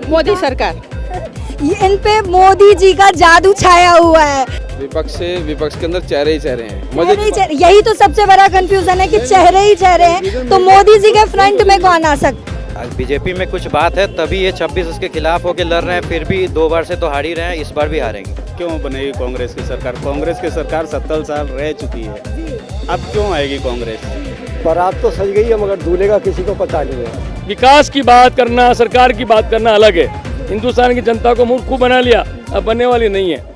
मोदी सरकार। इन पे मोदी जी का जादू छाया हुआ है। विपक्ष के अंदर चेहरे ही चेहरे हैं। चेहरे ही चेहरे, यही तो सबसे बड़ा कंफ्यूजन है कि चेहरे ही चेहरे हैं, तो मोदी जी के फ्रंट में कौन आ सकता है? बीजेपी में कुछ बात है तभी ये 26 उसके खिलाफ होके लड़ रहे हैं, फिर भी 2 बार से तो हार ही रहे हैं, इस बार भी हारेंगे। क्यों बनेगी कांग्रेस की सरकार? कांग्रेस की सरकार 70 साल रह चुकी है, अब क्यों आएगी कांग्रेस? बारात तो सज गई है मगर दूल्हे का किसी को पता नहीं है। विकास की बात करना, सरकार की बात करना अलग है। हिंदुस्तान की जनता को मूर्ख बना लिया, अब बनने वाली नहीं है।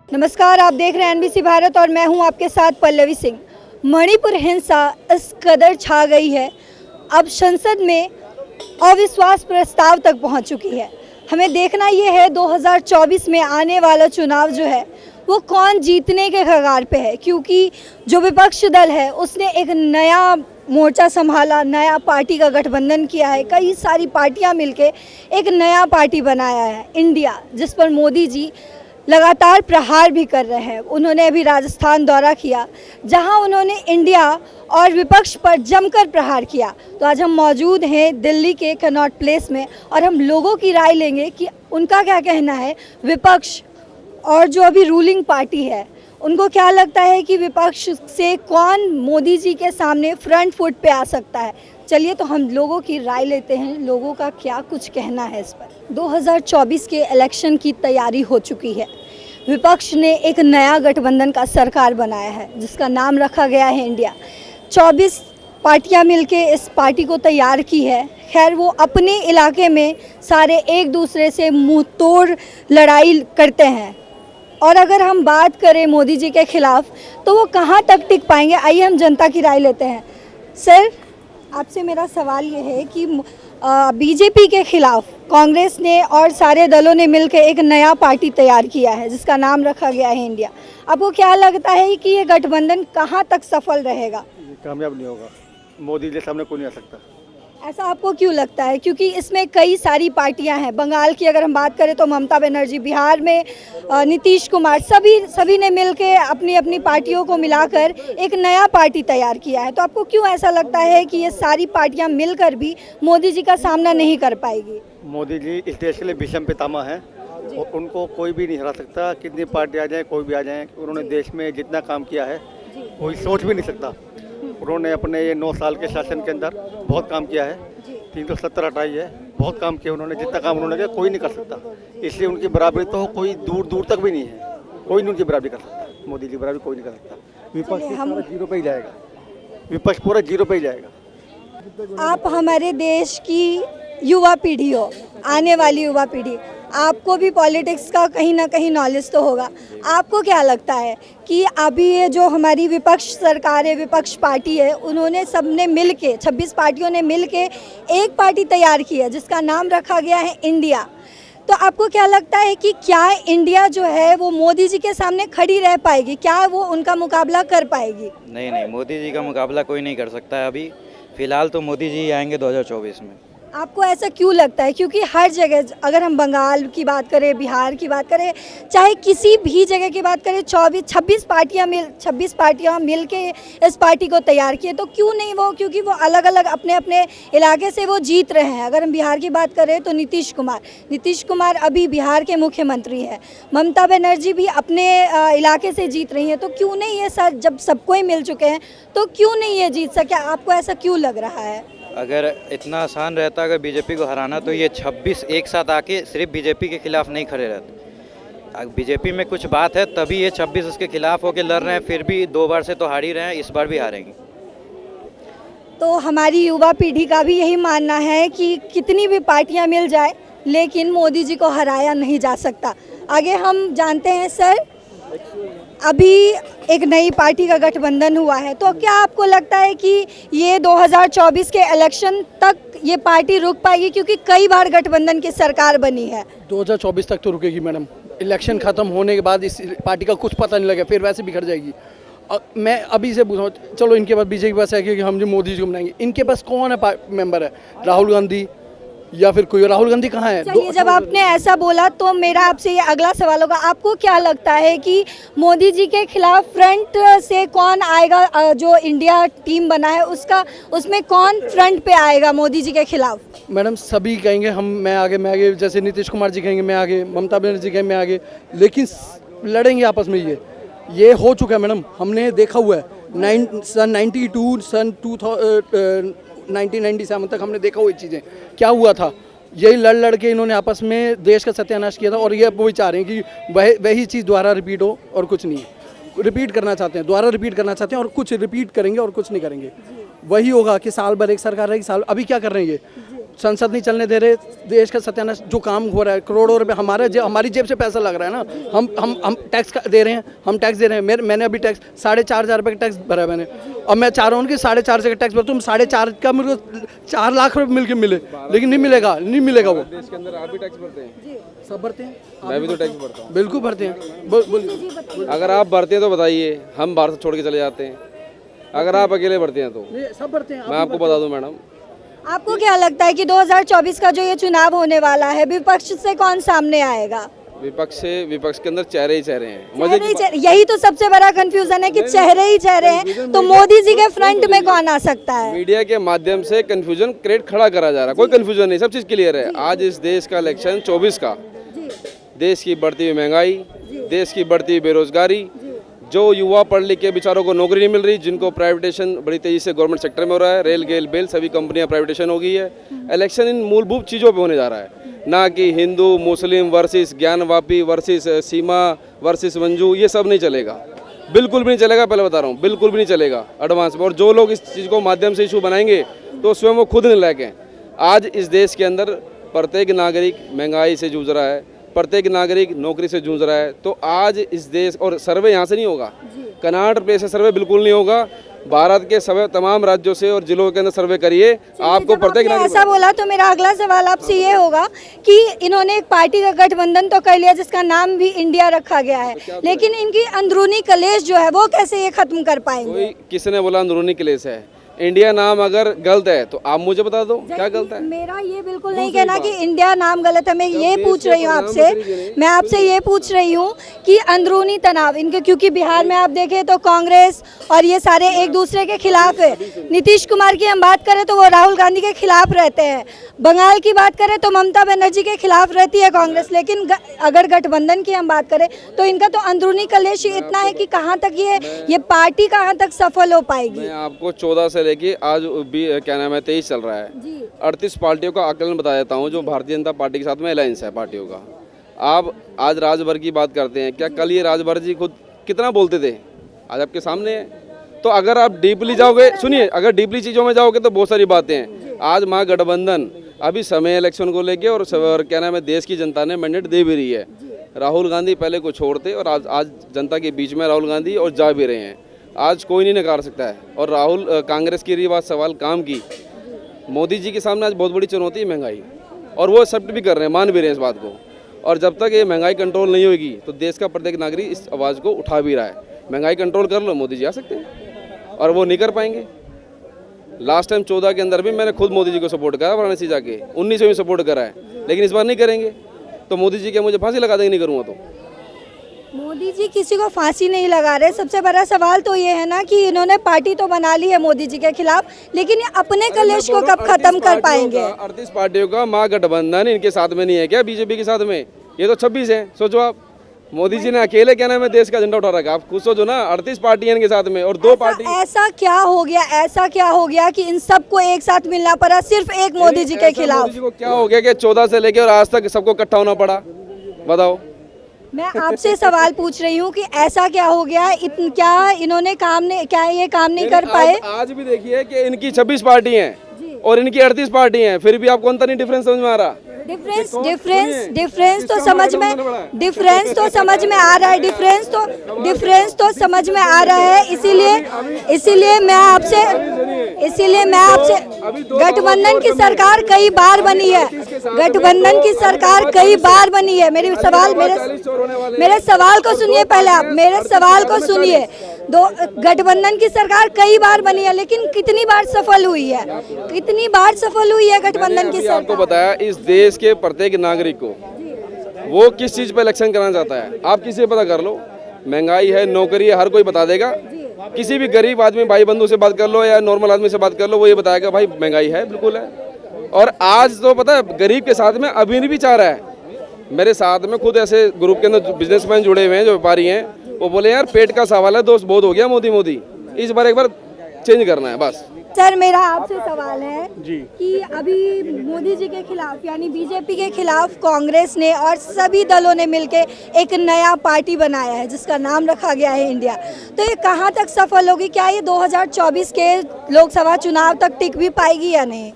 नमस्कार, आप देख रहे हैं एनबीसी भारत और मैं हूं आपके साथ पल्लवी सिंह। मणिपुर हिंसा इस कदर छा गई है, अब संसद में अविश्वास प्रस्ताव तक पहुंच चुकी है। हमें देखना ये है 2024 में आने वाला चुनाव जो है वो कौन जीतने के कगार पे है, क्योंकि जो विपक्ष दल है उसने एक नया मोर्चा संभाला, नया पार्टी का गठबंधन किया है। कई सारी पार्टियां मिलके एक नया पार्टी बनाया है, इंडिया, जिस पर मोदी जी लगातार प्रहार भी कर रहे हैं। उन्होंने अभी राजस्थान दौरा किया जहां उन्होंने इंडिया और विपक्ष पर जमकर प्रहार किया। तो आज हम मौजूद हैं दिल्ली के कनॉट प्लेस में और हम लोगों की राय लेंगे कि उनका क्या कहना है। विपक्ष और जो अभी रूलिंग पार्टी है उनको क्या लगता है कि विपक्ष से कौन मोदी जी के सामने फ्रंट फुट पे आ सकता है। चलिए तो हम लोगों की राय लेते हैं, लोगों का क्या कुछ कहना है इस पर। 2024 के इलेक्शन की तैयारी हो चुकी है। विपक्ष ने एक नया गठबंधन का सरकार बनाया है जिसका नाम रखा गया है इंडिया। 24 पार्टियां मिलके इस पार्टी को तैयार की है। खैर, वो अपने इलाके में सारे एक दूसरे से मुंह तोड़ लड़ाई करते हैं, और अगर हम बात करें मोदी जी के खिलाफ तो वो कहाँ तक टिक पाएंगे। आइए हम जनता की राय लेते हैं। सर, आपसे मेरा सवाल ये है कि बीजेपी के खिलाफ कांग्रेस ने और सारे दलों ने मिलकर एक नया पार्टी तैयार किया है जिसका नाम रखा गया है इंडिया। आपको क्या लगता है कि ये गठबंधन कहाँ तक सफल रहेगा? कामयाब नहीं होगा, मोदी के सामने कोई नहीं आ सकता। ऐसा आपको क्यों लगता है? क्योंकि इसमें कई सारी पार्टियां हैं। बंगाल की अगर हम बात करें तो ममता बनर्जी, बिहार में नीतीश कुमार, सभी ने मिलकर अपनी अपनी पार्टियों को मिलाकर एक नया पार्टी तैयार किया है। तो आपको क्यों ऐसा लगता है कि ये सारी पार्टियां मिलकर भी मोदी जी का सामना नहीं कर पाएगी? मोदी जी इस देश के लिए विषम पितामह हैं और उनको कोई भी नहीं हरा सकता। कितनी पार्टी आ जाए, कोई भी आ जाए, उन्होंने देश में जितना काम किया है कोई सोच भी नहीं सकता। उन्होंने अपने ये 9 साल के शासन के अंदर बहुत काम किया है। 370 हटाई है, बहुत काम किया उन्होंने। जितना काम उन्होंने किया कोई नहीं कर सकता, इसलिए उनकी बराबरी तो कोई दूर दूर तक भी नहीं है। कोई नहीं उनकी बराबरी कर सकता, मोदी जी बराबरी कोई नहीं कर सकता। विपक्ष पूरा जीरो पे ही जाएगा, विपक्ष पूरा जीरो पे ही जाएगा। आप हमारे देश की युवा पीढ़ी हो, आने वाली युवा पीढ़ी, आपको भी पॉलिटिक्स का कहीं ना कहीं नॉलेज तो होगा। आपको क्या लगता है कि अभी ये जो हमारी विपक्ष सरकार है, विपक्ष पार्टी है, उन्होंने सबने मिल के 26 पार्टियों ने मिल के एक पार्टी तैयार की है जिसका नाम रखा गया है इंडिया। तो आपको क्या लगता है कि क्या इंडिया जो है वो मोदी जी के सामने खड़ी रह पाएगी? क्या वो उनका मुकाबला कर पाएगी? नहीं, मोदी जी का मुकाबला कोई नहीं कर सकता है। अभी फ़िलहाल तो मोदी जी आएंगे 2024 में। आपको ऐसा क्यों लगता है? क्योंकि हर जगह, अगर हम बंगाल की बात करें, बिहार की बात करें, चाहे किसी भी जगह की बात करें, 26 पार्टियां मिल के इस पार्टी को तैयार किए। तो क्यों नहीं वो? क्योंकि वो अलग अलग अपने अपने इलाके से वो जीत रहे हैं। अगर हम बिहार की बात करें तो नीतीश कुमार अभी बिहार के मुख्यमंत्री हैं। ममता बनर्जी भी अपने इलाके से जीत रही हैं। तो क्यों नहीं ये सर, जब सबको ही मिल चुके हैं तो क्यों नहीं ये जीत सके? आपको ऐसा क्यों लग रहा है? अगर इतना आसान रहता अगर बीजेपी को हराना तो ये 26 एक साथ आके सिर्फ बीजेपी के खिलाफ नहीं खड़े रहते। बीजेपी में कुछ बात है तभी ये 26 उसके खिलाफ होके लड़ रहे हैं, फिर भी 2 बार से तो हार ही रहे हैं, इस बार भी हारेंगे। तो हमारी युवा पीढ़ी का भी यही मानना है कि कितनी भी पार्टियां मिल जाए लेकिन मोदी जी को हराया नहीं जा सकता। आगे हम जानते हैं सर, अभी एक नई पार्टी का गठबंधन हुआ है, तो क्या आपको लगता है कि ये 2024 के इलेक्शन तक ये पार्टी रुक पाएगी? क्योंकि कई बार गठबंधन की सरकार बनी है। 2024 तक तो रुकेगी मैडम। इलेक्शन खत्म होने के बाद इस पार्टी का कुछ पता नहीं लगेगा, फिर वैसे बिखर जाएगी। मैं अभी से पूछा, चलो इनके पास बीजेपी के पास है कि हम जो मोदी जी को बनाएंगे, इनके पास कौन है मेंबर है? राहुल गांधी, या फिर कोई राहुल गांधी कहाँ है? चलिए, जब आपने ऐसा बोला तो मेरा आपसे ये अगला सवाल होगा, आपको क्या लगता है कि मोदी जी के खिलाफ फ्रंट से कौन आएगा? जो इंडिया टीम बना है उसका, उसमें कौन फ्रंट पे आएगा मोदी जी के खिलाफ? मैडम सभी कहेंगे हम, मैं आगे, जैसे नीतीश कुमार जी कहेंगे मैं आगे, ममता बनर्जी कहेंगे मैं आगे, लेकिन लड़ेंगे आपस में। ये हो चुका है मैडम, हमने देखा हुआ है। सन 92 सन 1997 तक हमने देखा हुई चीज़ें क्या हुआ था। यही लड़ के इन्होंने आपस में देश का सत्यानाश किया था, और ये अब वही चाह रहे हैं कि वही चीज़ दोबारा रिपीट हो, और कुछ नहीं है। रिपीट करना चाहते हैं, दोबारा रिपीट करना चाहते हैं, और कुछ रिपीट करेंगे और कुछ नहीं करेंगे। वही होगा कि साल भर एक सरकार रहेगी, साल अभी क्या कर रहे हैं ये, संसद नहीं चलने दे रहे, देश का सत्यानाश जो काम हो रहा है, करोड़ों रुपए हमारी जेब से पैसा लग रहा है ना। हम टैक्स दे रहे हैं, हम टैक्स दे रहे हैं। मैंने अभी टैक्स 4,500 रुपये का टैक्स भरा है मैंने, और मैं चाह रहा हूँ कि 4,500 का टैक्स भर, तुम 4,500 का मेरे को 4 लाख रुपये मिल के मिले, लेकिन नहीं मिलेगा वो। देश के अंदर आप भी टैक्स भरते हैं? सब भरते हैं, मैं भी तो टैक्स भरता हूँ। बिल्कुल भरते हैं। बोलिए। अगर आप भरते हैं तो बताइए, हम भारत छोड़ के चले जाते हैं। अगर आप अकेले भरते हैं तो सब भरते हैं। मैं आपको बता दूं मैडम, आपको क्या लगता है कि 2024 का जो ये चुनाव होने वाला है, विपक्ष से कौन सामने आएगा? विपक्ष के अंदर चेहरे ही चेहरे हैं। यही तो सबसे बड़ा कंफ्यूजन है कि चेहरे ही चेहरे हैं, तो मोदी जी के फ्रंट में कौन आ सकता है? मीडिया के माध्यम से कंफ्यूजन क्रिएट खड़ा करा जा रहा है। कोई कंफ्यूजन नहीं, सब चीज़ क्लियर है। आज इस देश का इलेक्शन 24 का, देश की बढ़ती हुई महंगाई, देश की बढ़ती हुई बेरोजगारी, जो युवा पढ़ लिख के बेचारों को नौकरी नहीं मिल रही, जिनको प्राइवेटेशन बड़ी तेज़ी से गवर्नमेंट सेक्टर में हो रहा है, रेल गेल बेल सभी कंपनियां प्राइवेटेशन हो गई है। इलेक्शन इन मूलभूत चीज़ों पे होने जा रहा है, ना कि हिंदू मुस्लिम वर्सेस ज्ञानवापी वर्सेस सीमा वर्सेस मंजू। ये सब नहीं चलेगा, बिल्कुल भी नहीं चलेगा। पहले बता रहा हूँ, बिल्कुल भी नहीं चलेगा एडवांस में। और जो लोग इस चीज़ को माध्यम से इशू बनाएंगे तो स्वयं वो खुद निर्णायक हैं। आज इस देश के अंदर प्रत्येक नागरिक महंगाई से जूझ रहा है, प्रत्येक नागरिक नौकरी से जूझ रहा है। तो आज इस देश, और सर्वे यहाँ से नहीं होगा, कर्नाटक प्रदेश से सर्वे बिल्कुल नहीं होगा, भारत के सभी तमाम राज्यों से और जिलों के अंदर सर्वे करिए, आपको प्रत्येक नागरिक। ऐसा बोला तो मेरा अगला सवाल आपसे ये होगा कि इन्होंने एक पार्टी का गठबंधन तो कर लिया जिसका नाम भी इंडिया रखा गया है, लेकिन इनकी अंदरूनी कलेश जो है वो कैसे ये खत्म कर पाएंगे? कोई किसने बोला अंदरूनी कलेश है? इंडिया नाम अगर गलत है तो आप मुझे बता दो क्या गलत है। मेरा ये बिल्कुल नहीं कहना कि इंडिया नाम गलत है। मैं ये पूछ रही हूँ आपसे, मैं आपसे ये पूछ रही हूँ कि अंदरूनी तनाव इनके, क्योंकि बिहार में आप देखें तो कांग्रेस और ये सारे एक दूसरे के खिलाफ है। नीतीश कुमार की हम बात करें तो वो राहुल गांधी के खिलाफ रहते हैं, बंगाल की बात करें तो ममता बनर्जी के खिलाफ रहती है कांग्रेस। लेकिन अगर गठबंधन की हम बात करें तो इनका तो अंदरूनी कलेश ही इतना है कि कहाँ तक ये पार्टी कहाँ तक सफल हो पाएगी? मैं आपको 14 से लेके आज भी क्या नाम है 23 चल रहा है, 38 पार्टियों का आकलन बता देता हूँ जो भारतीय जनता पार्टी के साथ में अलायंस है पार्टियों का। आप आज राजभर की बात करते हैं, क्या कल ये राजभर जी खुद कितना बोलते थे? आज आपके सामने है। तो अगर आप डीपली जाओगे, सुनिए, अगर डीपली चीज़ों में जाओगे तो बहुत सारी बातें हैं। आज महागठबंधन अभी समय इलेक्शन को लेके और क्या नाम है देश की जनता ने मैंडेट दे भी रही है। राहुल गांधी पहले को छोड़ते और आज जनता के बीच में राहुल गांधी और जा भी रहे हैं। आज कोई नहीं नकार सकता है। और राहुल कांग्रेस की रही बात सवाल काम की, मोदी जी के सामने आज बहुत बड़ी चुनौती है महंगाई, और वो एक्सेप्ट भी कर रहे हैं, मान भी रहे हैं इस बात को। और जब तक ये महंगाई कंट्रोल नहीं होगी तो देश का प्रत्येक नागरिक इस आवाज़ को उठा भी रहा है, महंगाई कंट्रोल कर लो, मोदी जी आ सकते हैं, और वो नहीं कर पाएंगे। लास्ट टाइम 14 के अंदर भी मैंने खुद मोदी जी को सपोर्ट करा, वाराणसी जाके 19 में भी सपोर्ट करा है, लेकिन इस बार नहीं करेंगे तो मोदी जी के मुझे फांसी लगा देंगे नहीं करूँगा तो। मोदी जी किसी को फांसी नहीं लगा रहे। सबसे बड़ा सवाल तो ये है ना कि इन्होंने पार्टी तो बना ली है मोदी जी के खिलाफ, लेकिन ये अपने कलेश को कब खत्म कर पाएंगे? 38 पार्टियों का महागठबंधन इनके साथ में नहीं है क्या? बीजेपी के साथ में ये तो 26 है। सोचो आप, मोदी जी ने अकेले क्या नाम है देश का झंडा उठा रखा। आप खुद सोचो ना, 38 पार्टियां इनके साथ में और 2 पार्टी। ऐसा क्या हो गया कि इन सबको एक साथ मिलना पड़ा सिर्फ एक मोदी जी के खिलाफ? मोदी जी को क्या हो गया कि 14 से लेके और आज तक सबको इकट्ठा होना पड़ा? बताओ। मैं आपसे सवाल पूछ रही हूँ कि ऐसा क्या हो गया, क्या इन्होंने ये काम नहीं कर पाए? आज भी देखिए कि इनकी 26 पार्टी हैं और इनकी 38 पार्टी हैं, फिर भी आपको अंतर नहीं डिफरेंस समझ में आ रहा? डिफरेंस तो समझ में आ रहा है, डिफरेंस तो समझ में आ रहा है। इसीलिए मैं आपसे गठबंधन की सरकार कई बार बनी है, मेरे सवाल को सुनिए, पहले आप मेरे सवाल को सुनिए। दो गठबंधन की सरकार कई बार बनी है, लेकिन कितनी बार सफल हुई है, कितनी बार सफल हुई है गठबंधन की मैंने आपको सरकार? बताया, इस देश के प्रत्येक नागरिक को वो किस चीज़ पर इलेक्शन कराना चाहता है, आप किसी से पता कर लो। महंगाई है, नौकरी है, हर कोई बता देगा। किसी भी गरीब आदमी भाई बंधु से बात कर लो या नॉर्मल आदमी से बात कर लो, वो ये बताएगा भाई महंगाई है, बिल्कुल है। और आज तो पता है गरीब के साथ में अभी भी चाह रहा है। मेरे साथ में खुद ऐसे ग्रुप के अंदर बिजनेसमैन जुड़े हुए हैं, जो व्यापारी हैं, वो बोले यार पेट का सवाल है, दोस्त बहुत हो गया मोदी, इस बार एक बार चेंज करना है बस। सर मेरा आपसे सवाल है जी। कि अभी मोदी जी के खिलाफ यानी बीजेपी के खिलाफ कांग्रेस ने और सभी दलों ने मिलकर एक नया पार्टी बनाया है जिसका नाम रखा गया है इंडिया, तो ये कहाँ तक सफल होगी? क्या ये 2024 के लोकसभा चुनाव तक टिक भी पाएगी या नहीं?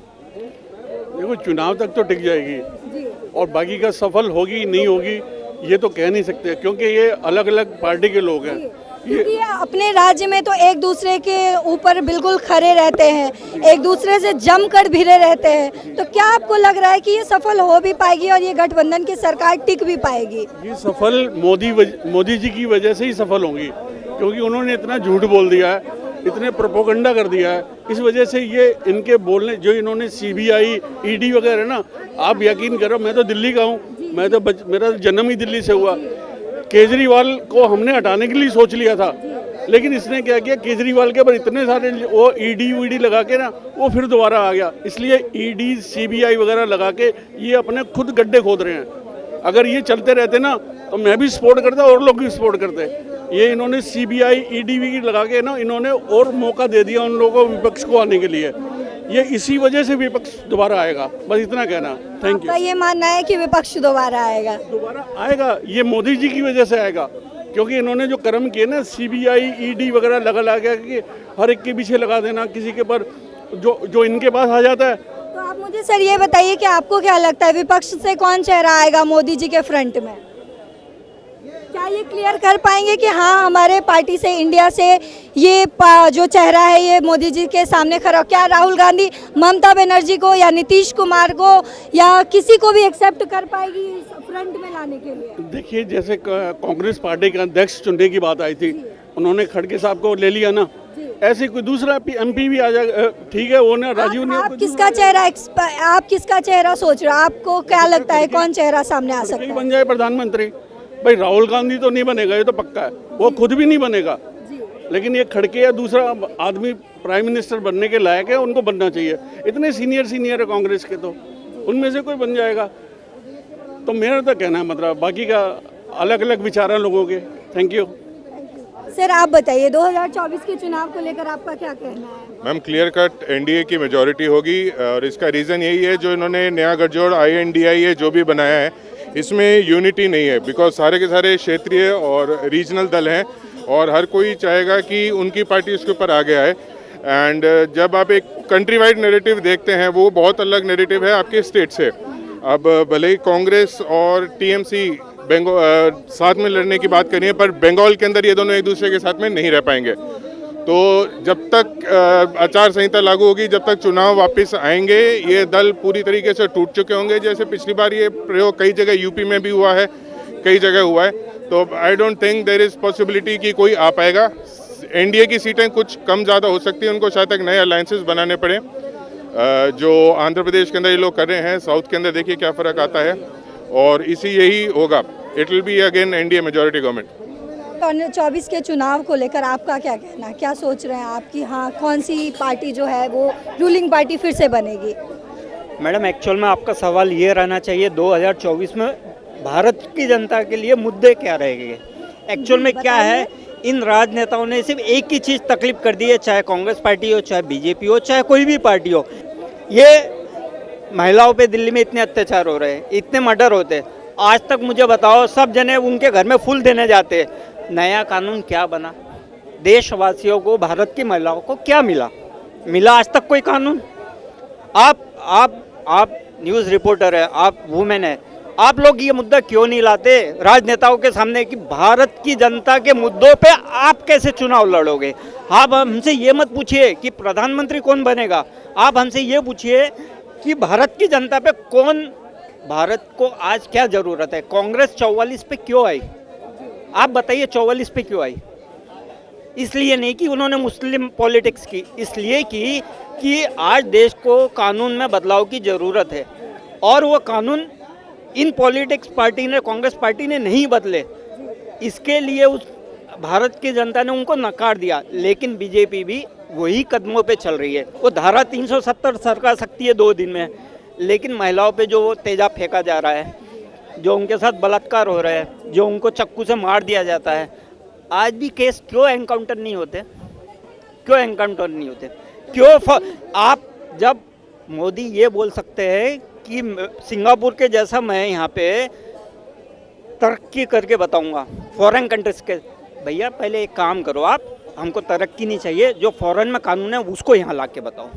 देखो, चुनाव तक तो टिक जाएगी जी और बाकी का सफल होगी नहीं होगी ये तो कह नहीं सकते, क्योंकि ये अलग अलग पार्टी के लोग हैं। क्योंकि ये अपने राज्य में तो एक दूसरे के ऊपर बिल्कुल खड़े रहते हैं, एक दूसरे से जमकर भिड़े रहते हैं, तो क्या आपको लग रहा है कि ये सफल हो भी पाएगी और ये गठबंधन की सरकार टिक भी पाएगी? ये सफल मोदी जी की वजह से ही सफल होंगी, क्योंकि उन्होंने इतना झूठ बोल दिया है, इतने प्रोपोगंडा कर दिया है। इस वजह से ये इनके बोलने जो इन्होंने सीबीआई ईडी वगैरह ना, आप यकीन करो, मैं तो दिल्ली का हूँ, मैं तो मेरा जन्म ही दिल्ली से हुआ। केजरीवाल को हमने हटाने के लिए सोच लिया था, लेकिन इसने क्या किया, केजरीवाल के ऊपर इतने सारे वो ईडी वीडी लगा के ना वो फिर दोबारा आ गया। इसलिए ईडी सीबीआई वगैरह लगा के ये अपने खुद गड्ढे खोद रहे हैं। अगर ये चलते रहते ना तो मैं भी सपोर्ट करता और लोग भी सपोर्ट करते। ये इन्होंने सीबीआई ईडी वी लगा के ना इन्होंने और मौका दे दिया उन लोगों को विपक्ष को आने के लिए। ये इसी वजह से विपक्ष दोबारा आएगा, बस इतना कहना। Thank you. आपका ये मानना है कि विपक्ष दोबारा आएगा? दोबारा आएगा, ये मोदी जी की वजह से आएगा, क्योंकि इन्होंने जो कर्म किए ना, सीबीआई ईडी वगैरह लगा के हर एक के पीछे लगा देना, किसी के पर जो इनके पास आ जाता है। तो आप मुझे सर ये बताइए कि आपको क्या लगता है विपक्ष से कौन चेहरा आएगा मोदी जी के फ्रंट में? क्या ये क्लियर कर पाएंगे कि हाँ हमारे पार्टी से, इंडिया से ये जो चेहरा है ये मोदी जी के सामने खड़ा? क्या राहुल गांधी ममता बनर्जी को या नीतीश कुमार को या किसी को भी एक्सेप्ट कर पाएगी फ्रंट में लाने के लिए? देखिए, जैसे कांग्रेस पार्टी के अध्यक्ष चुनने की बात आई थी, उन्होंने खड़गे साहब को ले लिया ना, ऐसे कोई दूसरा एमपी भी आ जाएगा, ठीक है, वो ना राजीव ने। आप किसका चेहरा सोच रहे हो? आपको क्या लगता है कौन चेहरा सामने आ सकता है? बन जाए प्रधानमंत्री। भाई राहुल गांधी तो नहीं बनेगा, ये तो पक्का है, वो खुद भी नहीं बनेगा, लेकिन ये खड़के या दूसरा आदमी प्राइम मिनिस्टर बनने के लायक है, उनको बनना चाहिए। इतने सीनियर है कांग्रेस के, तो उनमें से कोई बन जाएगा। तो मेरा तो कहना है, मतलब बाकी का अलग अलग विचार हैं लोगों के। Thank you. सर आप बताइए 2024 के चुनाव को लेकर आपका क्या कहना है? मैम, क्लियर कट एनडीए की मेजॉरिटी होगी और इसका रीज़न यही है, जो इन्होंने नया गठजोड़ INDIA जो भी बनाया है, इसमें यूनिटी नहीं है, बिकॉज सारे के सारे क्षेत्रीय और रीजनल दल हैं और हर कोई चाहेगा कि उनकी पार्टी उसके ऊपर आ गया है। एंड जब आप एक कंट्री वाइड नैरेटिव देखते हैं, वो बहुत अलग नैरेटिव है आपके स्टेट से। अब भले ही कांग्रेस और TMC साथ में लड़ने की बात करिए, पर बंगाल के अंदर ये दोनों एक दूसरे के साथ में नहीं रह पाएंगे। तो जब तक आचार संहिता लागू होगी, जब तक चुनाव वापस आएंगे, ये दल पूरी तरीके से टूट चुके होंगे। जैसे पिछली बार ये प्रयोग कई जगह यूपी में भी हुआ है, कई जगह हुआ है, तो I don't think there is possibility कि कोई आ पाएगा। एनडीए की सीटें कुछ कम ज़्यादा हो सकती हैं, उनको शायद तक नए अलायंसेस बनाने पड़े, जो आंध्र प्रदेश के अंदर ये लोग कर रहे हैं। साउथ के अंदर देखिए क्या फ़र्क आता है, और यही होगा। It will be again NDA majority government. 2024 के चुनाव को लेकर आपका क्या कहना है? क्या सोच रहे हैं आप कि हाँ कौन सी पार्टी जो है वो रूलिंग पार्टी फिर से बनेगी? मैडम, एक्चुअल में आपका सवाल ये रहना चाहिए 2024 में भारत की जनता के लिए मुद्दे क्या रहेंगे। एक्चुअल में क्या है, इन राजनेताओं ने सिर्फ एक ही चीज़ तकलीफ कर दी है, चाहे कांग्रेस पार्टी हो, चाहे बीजेपी हो, चाहे कोई भी पार्टी हो। ये महिलाओं पे दिल्ली में इतने अत्याचार हो रहे हैं, इतने मर्डर होते हैं, आज तक मुझे बताओ, सब जने उनके घर में फूल देने जाते हैं। नया कानून क्या बना? देशवासियों को, भारत की महिलाओं को क्या मिला आज तक कोई कानून? आप न्यूज़ रिपोर्टर है, आप वुमेन है, आप लोग ये मुद्दा क्यों नहीं लाते राजनेताओं के सामने कि भारत की जनता के मुद्दों पे आप कैसे चुनाव लड़ोगे? आप हमसे ये मत पूछिए कि प्रधानमंत्री कौन बनेगा, आप हमसे ये पूछिए कि भारत की जनता पे भारत को आज क्या ज़रूरत है? कांग्रेस 44 पे क्यों आई? आप बताइए, 44 पे क्यों आई? इसलिए नहीं कि उन्होंने मुस्लिम पॉलिटिक्स की, इसलिए कि आज देश को कानून में बदलाव की ज़रूरत है और वो कानून इन पॉलिटिक्स पार्टी ने, कांग्रेस पार्टी ने नहीं बदले। इसके लिए उस भारत की जनता ने उनको नकार दिया, लेकिन बीजेपी भी वही कदमों पे चल रही है। वो धारा 370 सरका सकती है 2 दिन में, लेकिन महिलाओं पे जो तेजाब फेंका जा रहा है, जो उनके साथ बलात्कार हो रहा है, जो उनको चक्कू से मार दिया जाता है, आज भी केस क्यों एनकाउंटर नहीं होते? क्यों एनकाउंटर नहीं होते? क्यों? आप जब मोदी ये बोल सकते हैं कि सिंगापुर के जैसा मैं यहाँ पे तरक्की करके बताऊंगा फॉरेन कंट्रीज के, भैया पहले एक काम करो, आप हमको तरक्की नहीं चाहिए, जो फॉरेन में कानून है उसको यहाँ ला के बताओ।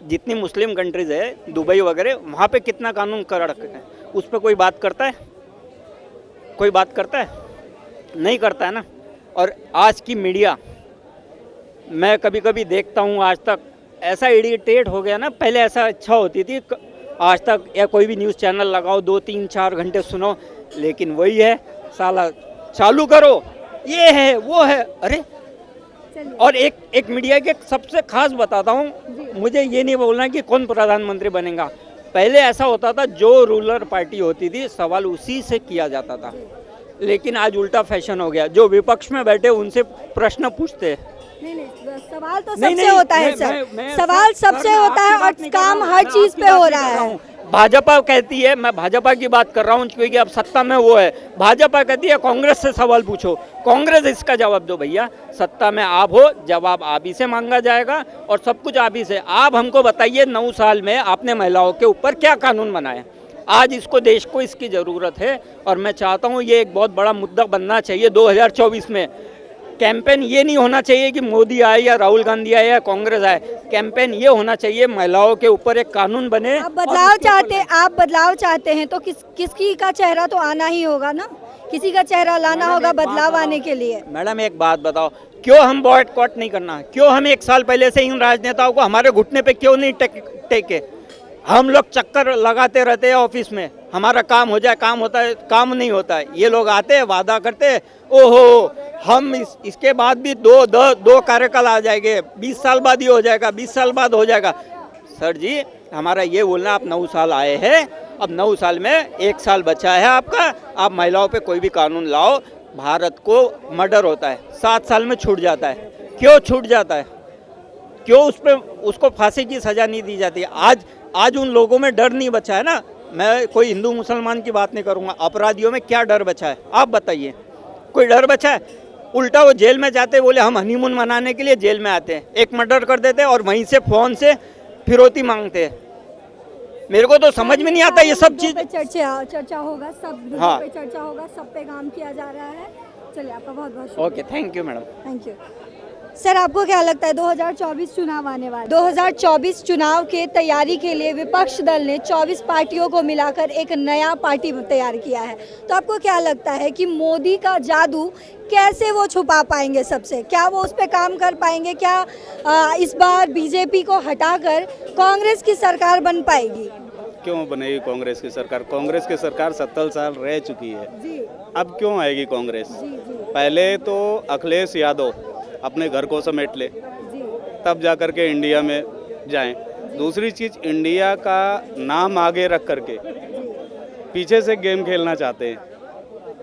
जितनी मुस्लिम कंट्रीज है, दुबई वगैरह, वहाँ पे कितना कानून कर रखे हैं, उस पर कोई बात करता है? कोई बात करता है? नहीं करता है ना। और आज की मीडिया, मैं कभी कभी देखता हूँ, आज तक ऐसा इरिटेट हो गया ना, पहले ऐसा अच्छा होती थी, आज तक या कोई भी न्यूज़ चैनल लगाओ 2, 3, 4 घंटे सुनो, लेकिन वही है साला, चालू करो ये है वो है, अरे। और एक मीडिया के सबसे खास बताता हूँ, मुझे ये नहीं बोलना कि कौन प्रधानमंत्री बनेगा, पहले ऐसा होता था जो रूलर पार्टी होती थी सवाल उसी से किया जाता था, लेकिन आज उल्टा फैशन हो गया, जो विपक्ष में बैठे उनसे प्रश्न पूछते। नहीं, सवाल तो सबसे होता है सर, सवाल सबसे होता है और काम हर चीज पे हो रहा है। भाजपा कहती है, मैं भाजपा की बात कर रहा हूँ क्योंकि अब सत्ता में वो है, भाजपा कहती है कांग्रेस से सवाल पूछो, कांग्रेस इसका जवाब दो। भैया सत्ता में आप हो, जवाब आप ही से मांगा जाएगा और सब कुछ आप ही से। आप हमको बताइए 9 साल में आपने महिलाओं के ऊपर क्या कानून बनाया? आज इसको, देश को इसकी ज़रूरत है और मैं चाहता हूँ ये एक बहुत बड़ा मुद्दा बनना चाहिए 2024 में। कैंपेन ये नहीं होना चाहिए कि मोदी आए या राहुल गांधी आए या कांग्रेस आए, कैंपेन ये होना चाहिए महिलाओं के ऊपर एक कानून बने। आप बदलाव चाहते हैं तो किसकी का चेहरा तो आना ही होगा ना, किसी का चेहरा लाना होगा बदलाव आने के लिए। मैडम एक बात बताओ, क्यों हम बॉयकॉट नहीं करना? क्यों हम 1 साल पहले से इन राजनेताओं को हमारे घुटने पे क्यों नहीं टेके? हम लोग चक्कर लगाते रहते हैं ऑफिस में, हमारा काम हो जाए, काम होता है, काम नहीं होता है। ये लोग आते हैं, वादा करते हैं, ओहो हम इसके बाद भी दो कार्यकाल आ जाएंगे, 20 साल बाद ही हो जाएगा, 20 साल बाद हो जाएगा। सर जी हमारा ये बोलना, आप 9 साल आए हैं, अब 9 साल में 1 साल बचा है आपका, आप महिलाओं पे कोई भी कानून लाओ। भारत को मर्डर होता है 7 साल में छूट जाता है, क्यों छूट जाता है? क्यों उसको फांसी की सज़ा नहीं दी जाती? आज उन लोगों में डर नहीं बचा है ना। मैं कोई हिंदू मुसलमान की बात नहीं करूँगा, अपराधियों में क्या डर बचा है आप बताइए? कोई डर बचा है? उल्टा वो जेल में जाते, बोले हम हनीमून मनाने के लिए जेल में आते हैं, एक मर्डर कर देते हैं और वहीं से फ़ोन से फिरौती मांगते हैं। मेरे को तो समझ में नहीं आता ये सब चीज़। चर्चा होगा, सब हाँ पे चर्चा होगा, सब पे काम किया जा रहा है। चलिए आपका बहुत बहुत okay, thank you madam. Thank you sir. आपको क्या लगता है 2024 चुनाव आने वाले, 2024 चुनाव के तैयारी के लिए विपक्ष दल ने 24 पार्टियों को मिलाकर एक नया पार्टी तैयार किया है, तो आपको क्या लगता है कि मोदी का जादू कैसे वो छुपा पाएंगे सबसे? क्या वो उस पर काम कर पाएंगे? क्या इस बार बीजेपी को हटाकर कांग्रेस की सरकार बन पाएगी? क्यों बनेगी कांग्रेस की सरकार? कांग्रेस की सरकार 70 साल रह चुकी है जी। अब क्यों आएगी कांग्रेस? जी। पहले तो अखिलेश यादव अपने घर को समेट ले, तब जा कर के इंडिया में जाएं। दूसरी चीज़, इंडिया का नाम आगे रख करके पीछे से गेम खेलना चाहते हैं,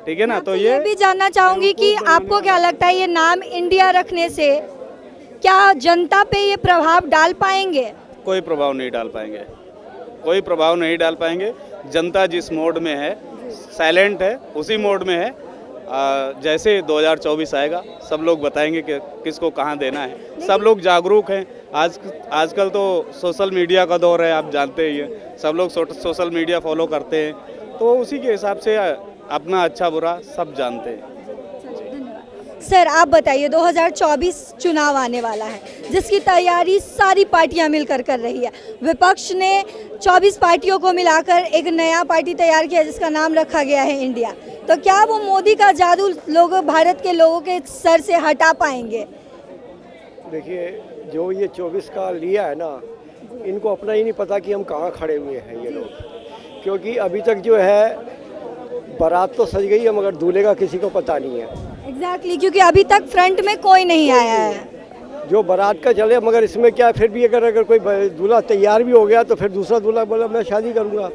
ठीक है ना। तो ये भी जानना चाहूँगी कि आपको क्या लगता है ये नाम इंडिया रखने से क्या जनता पे ये प्रभाव डाल पाएंगे? कोई प्रभाव नहीं डाल पाएंगे, कोई प्रभाव नहीं डाल पाएंगे। जनता जिस मोड में है, साइलेंट है, उसी मोड में है। जैसे 2024 आएगा सब लोग बताएंगे कि किसको कहाँ देना है। सब लोग जागरूक हैं। आजकल तो सोशल मीडिया का दौर है, आप जानते ही हैं, सब लोग सोशल मीडिया फॉलो करते हैं, तो उसी के हिसाब से अपना अच्छा बुरा सब जानते हैं। सर आप बताइए 2024 चुनाव आने वाला है, जिसकी तैयारी सारी पार्टियां मिलकर कर रही है। विपक्ष ने 24 पार्टियों को मिलाकर एक नया पार्टी तैयार किया जिसका नाम रखा गया है इंडिया। तो क्या वो मोदी का जादू भारत के लोगों के सर से हटा पाएंगे? देखिए जो ये 24 का लिया है ना, इनको अपना ही नहीं पता कि हम कहाँ खड़े हुए हैं ये लोग, क्योंकि अभी तक जो है बारात तो सज गई है मगर दूल्हे का किसी को पता नहीं है। एग्जैक्टली, क्योंकि अभी तक फ्रंट में कोई नहीं आया है। जो बारात का चले, मगर इसमें क्या फिर भी अगर कोई दूल्हा तैयार भी हो गया तो फिर दूसरा दूल्हा बोला मैं शादी करूंगा,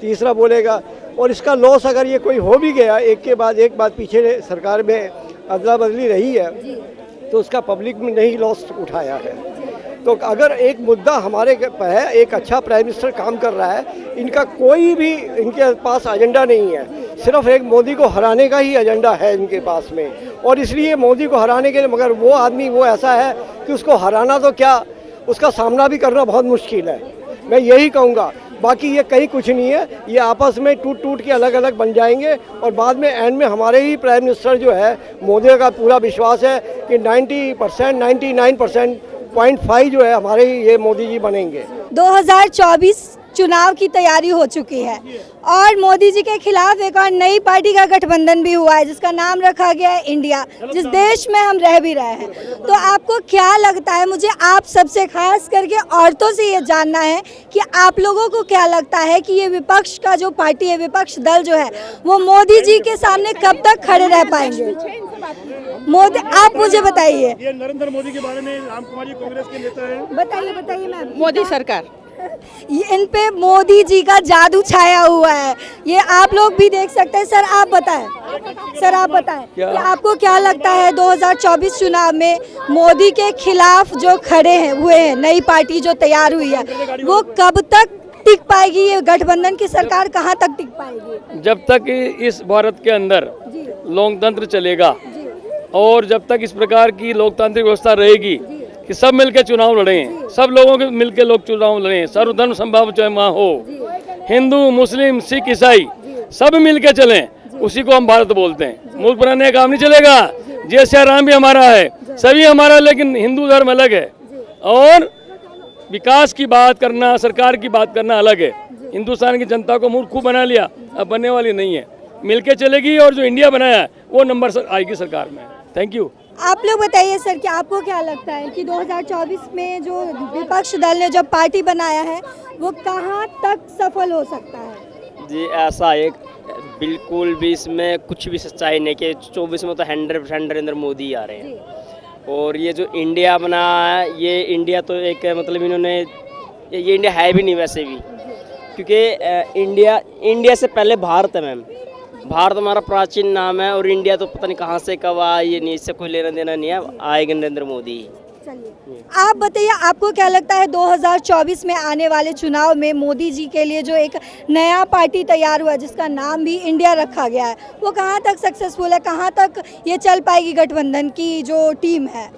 तीसरा बोलेगा। और इसका लॉस अगर ये कोई हो भी गया, एक के बाद एक बात पीछे सरकार में अदला बदली रही है, तो उसका पब्लिक में नहीं लॉस उठाया है। तो अगर एक मुद्दा हमारे पे है, एक अच्छा प्राइम मिनिस्टर काम कर रहा है, इनका कोई भी इनके पास एजेंडा नहीं है, सिर्फ एक मोदी को हराने का ही एजेंडा है इनके पास में। और इसलिए मोदी को हराने के लिए, मगर वो आदमी वो ऐसा है कि उसको हराना तो क्या, उसका सामना भी करना बहुत मुश्किल है, मैं यही कहूँगा। बाकी ये कहीं कुछ नहीं है, ये आपस में टूट टूट के अलग अलग बन जाएंगे और बाद में एंड में हमारे ही प्राइम मिनिस्टर जो है, मोदी का पूरा विश्वास है कि 90%, 99.5 जो है हमारे ही ये मोदी जी बनेंगे। 2024 चुनाव की तैयारी हो चुकी है और मोदी जी के खिलाफ एक और नई पार्टी का गठबंधन भी हुआ है जिसका नाम रखा गया है इंडिया, जिस देश में हम रह भी रहे हैं। तो आपको क्या लगता है, मुझे आप सबसे खास करके औरतों से ये जानना है कि आप लोगों को क्या लगता है कि ये विपक्ष का जो पार्टी है, विपक्ष दल जो है, वो मोदी जी के सामने कब तक खड़े रह पाएंगे? मोदी, आप मुझे बताइए। ये नरेंद्र मोदी के बारे में, राम कुमार जी कांग्रेस के नेता हैं। बताइए मैम। मोदी सरकार, इन पे मोदी जी का जादू छाया हुआ है, ये आप लोग भी देख सकते हैं। सर आप बताएं, कि आपको क्या लगता है 2024 चुनाव में मोदी के खिलाफ जो खड़े हुए हैं, नई पार्टी जो तैयार हुई है, वो कब तक टिक पाएगी? ये गठबंधन की सरकार कहाँ तक टिक पाएगी? जब तक इस भारत के अंदर लोकतंत्र चलेगा और जब तक इस प्रकार की लोकतांत्रिक व्यवस्था रहेगी कि सब मिलकर चुनाव लड़ें, सब लोगों के मिलकर लोग चुनाव लड़ें, सर्वधर्म संभाव जयमां हो, हिंदू मुस्लिम सिख ईसाई सब मिलकर चलें, उसी को हम भारत बोलते हैं। मुल्क बनाने का काम नहीं चलेगा। जय श्री राम भी हमारा है, सभी हमारा, लेकिन हिंदू धर्म अलग है और विकास की बात करना, सरकार की बात करना अलग है। हिंदुस्तान की जनता को मूर्ख बना लिया, अब बनने वाली नहीं है, मिलके चलेगी और जो इंडिया बनाया है वो नंबर आएगी सरकार में। Thank you. आप लोग बताइए सर कि आपको क्या लगता है कि 2024 में जो विपक्ष दल ने जब पार्टी बनाया है वो कहाँ तक सफल हो सकता है? जी ऐसा एक बिल्कुल भी इसमें कुछ भी सच्चाई नहीं कि 24 में तो 100% नरेंद्र मोदी आ रहे हैं। और ये जो इंडिया बना है, ये इंडिया तो एक मतलब इन्होंने, ये इंडिया है भी नहीं वैसे भी, क्योंकि इंडिया से पहले भारत है मैम। भारत हमारा प्राचीन नाम है और इंडिया तो पता नहीं कहाँ से कब आया, ये नहीं, इससे कोई लेना देना नहीं है, आएगा नरेंद्र मोदी। चलिए आप बताइए, आपको क्या लगता है 2024 में आने वाले चुनाव में मोदी जी के लिए जो एक नया पार्टी तैयार हुआ जिसका नाम भी इंडिया रखा गया है, वो कहाँ तक सक्सेसफुल है, कहाँ तक ये चल पाएगी गठबंधन की जो टीम है?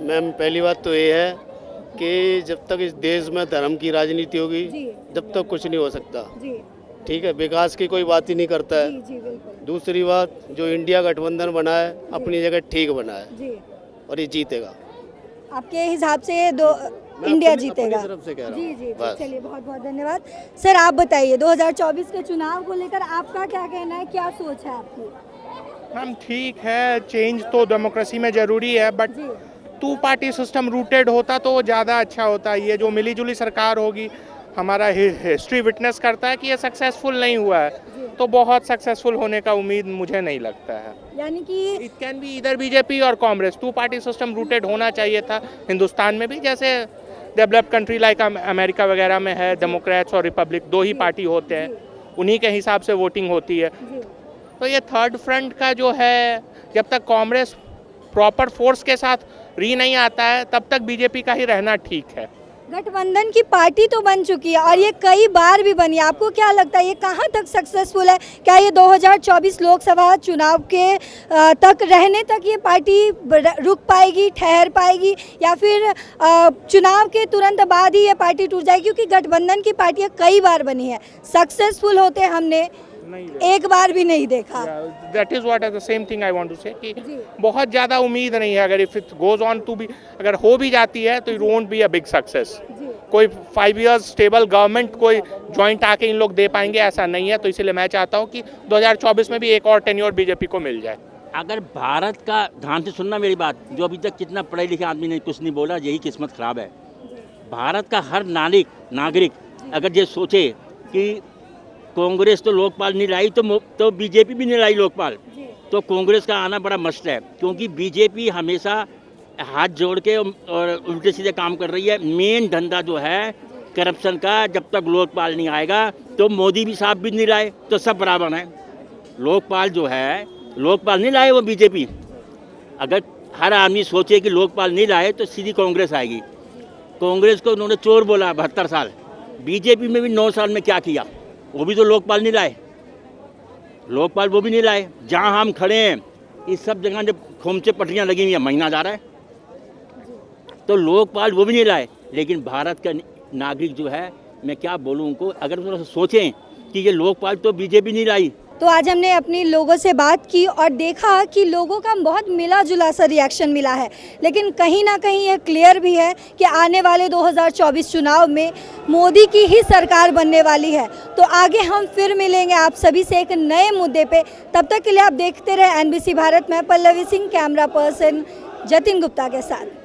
मैम पहली बात तो ये है कि जब तक इस देश में धर्म की राजनीति होगी जब तक कुछ नहीं हो सकता। ठीक है, विकास की कोई बात ही नहीं करता है। दूसरी बात, जो इंडिया गठबंधन बना है अपनी जगह ठीक बना है और ये जीतेगा। आपके हिसाब से इंडिया जीतेगा? अपनी तरफ से कह रहा जी जी, बस। चलिए बहुत बहुत धन्यवाद। सर आप बताइए 2024 के चुनाव को लेकर आपका क्या कहना है, क्या सोच है आपकी? मैम ठीक है, चेंज तो डेमोक्रेसी में ज़रूरी है, बट 2 पार्टी सिस्टम रूटेड होता तो ज़्यादा अच्छा होता। ये जो मिलीजुली सरकार होगी, हमारा हिस्ट्री विटनेस करता है कि ये सक्सेसफुल नहीं हुआ है, तो बहुत सक्सेसफुल होने का उम्मीद मुझे नहीं लगता है। यानी कि इट कैन बी इधर बीजेपी और कांग्रेस। 2 पार्टी सिस्टम रूटेड होना चाहिए था हिंदुस्तान में भी, जैसे डेवलप्ड कंट्री लाइक अमेरिका वगैरह में है, डेमोक्रेट्स और रिपब्लिक 2 ही पार्टी होते हैं, उन्हीं के हिसाब से वोटिंग होती है। तो ये थर्ड फ्रंट का जो है, जब तक कांग्रेस प्रॉपर फोर्स के साथ नहीं आता है तब तक बीजेपी का ही रहना ठीक है। गठबंधन की पार्टी तो बन चुकी है और ये कई बार भी बनी, आपको क्या लगता है ये कहाँ तक सक्सेसफुल है? क्या ये 2024 लोकसभा चुनाव के तक रहने तक ये पार्टी रुक पाएगी, ठहर पाएगी, या फिर चुनाव के तुरंत बाद ही ये पार्टी टूट जाएगी? क्योंकि गठबंधन की पार्टियाँ कई बार बनी है, सक्सेसफुल होते हमने एक बार भी नहीं देखा। That is what the same thing I want to say कि बहुत ज़्यादा उम्मीद नहीं है। अगर if it goes on to be, अगर हो भी जाती है तो it won't be a big success. कोई 5 इयर्स स्टेबल गवर्नमेंट कोई जॉइंट आके इन लोग दे पाएंगे ऐसा नहीं है। तो इसलिए मैं चाहता हूँ कि 2024 में भी एक और टेन्योर बीजेपी को मिल जाए। अगर भारत का, ध्यान से सुनना मेरी बात, जो अभी तक कितना पढ़े लिखे आदमी ने कुछ नहीं बोला, यही किस्मत खराब है। भारत का हर नागरिक अगर ये सोचे कि कांग्रेस तो लोकपाल नहीं लाई तो बीजेपी भी नहीं लाई लोकपाल, तो कांग्रेस का आना बड़ा मस्त है, क्योंकि बीजेपी हमेशा हाथ जोड़ के और उल्टे सीधे काम कर रही है। मेन धंधा जो है करप्शन का, जब तक लोकपाल नहीं आएगा तो मोदी भी साफ भी नहीं लाए तो सब बराबर हैं। लोकपाल जो है, लोकपाल नहीं लाए वो बीजेपी। अगर हर आदमी सोचे कि लोकपाल नहीं लाए तो सीधी कांग्रेस आएगी। कांग्रेस को उन्होंने चोर बोला 72 साल, बीजेपी में भी 9 साल में क्या किया, वो भी तो लोकपाल नहीं लाए। लोकपाल वो भी नहीं लाए। जहाँ हम खड़े हैं इस सब जगह जब खोमचे पटरियाँ लगी हुई हैं, महीना जा रहा है, तो लोकपाल वो भी नहीं लाए। लेकिन भारत का नागरिक जो है, मैं क्या बोलूँ उनको, अगर थोड़ा सा सोचें कि ये लोकपाल तो बीजेपी नहीं लाई। तो आज हमने अपनी लोगों से बात की और देखा कि लोगों का बहुत मिला जुला सा रिएक्शन मिला है, लेकिन कहीं ना कहीं ये क्लियर भी है कि आने वाले 2024 चुनाव में मोदी की ही सरकार बनने वाली है। तो आगे हम फिर मिलेंगे आप सभी से एक नए मुद्दे पे। तब तक के लिए आप देखते रहे NBC भारत में पल्लवी सिंह, कैमरा पर्सन जतिन गुप्ता के साथ।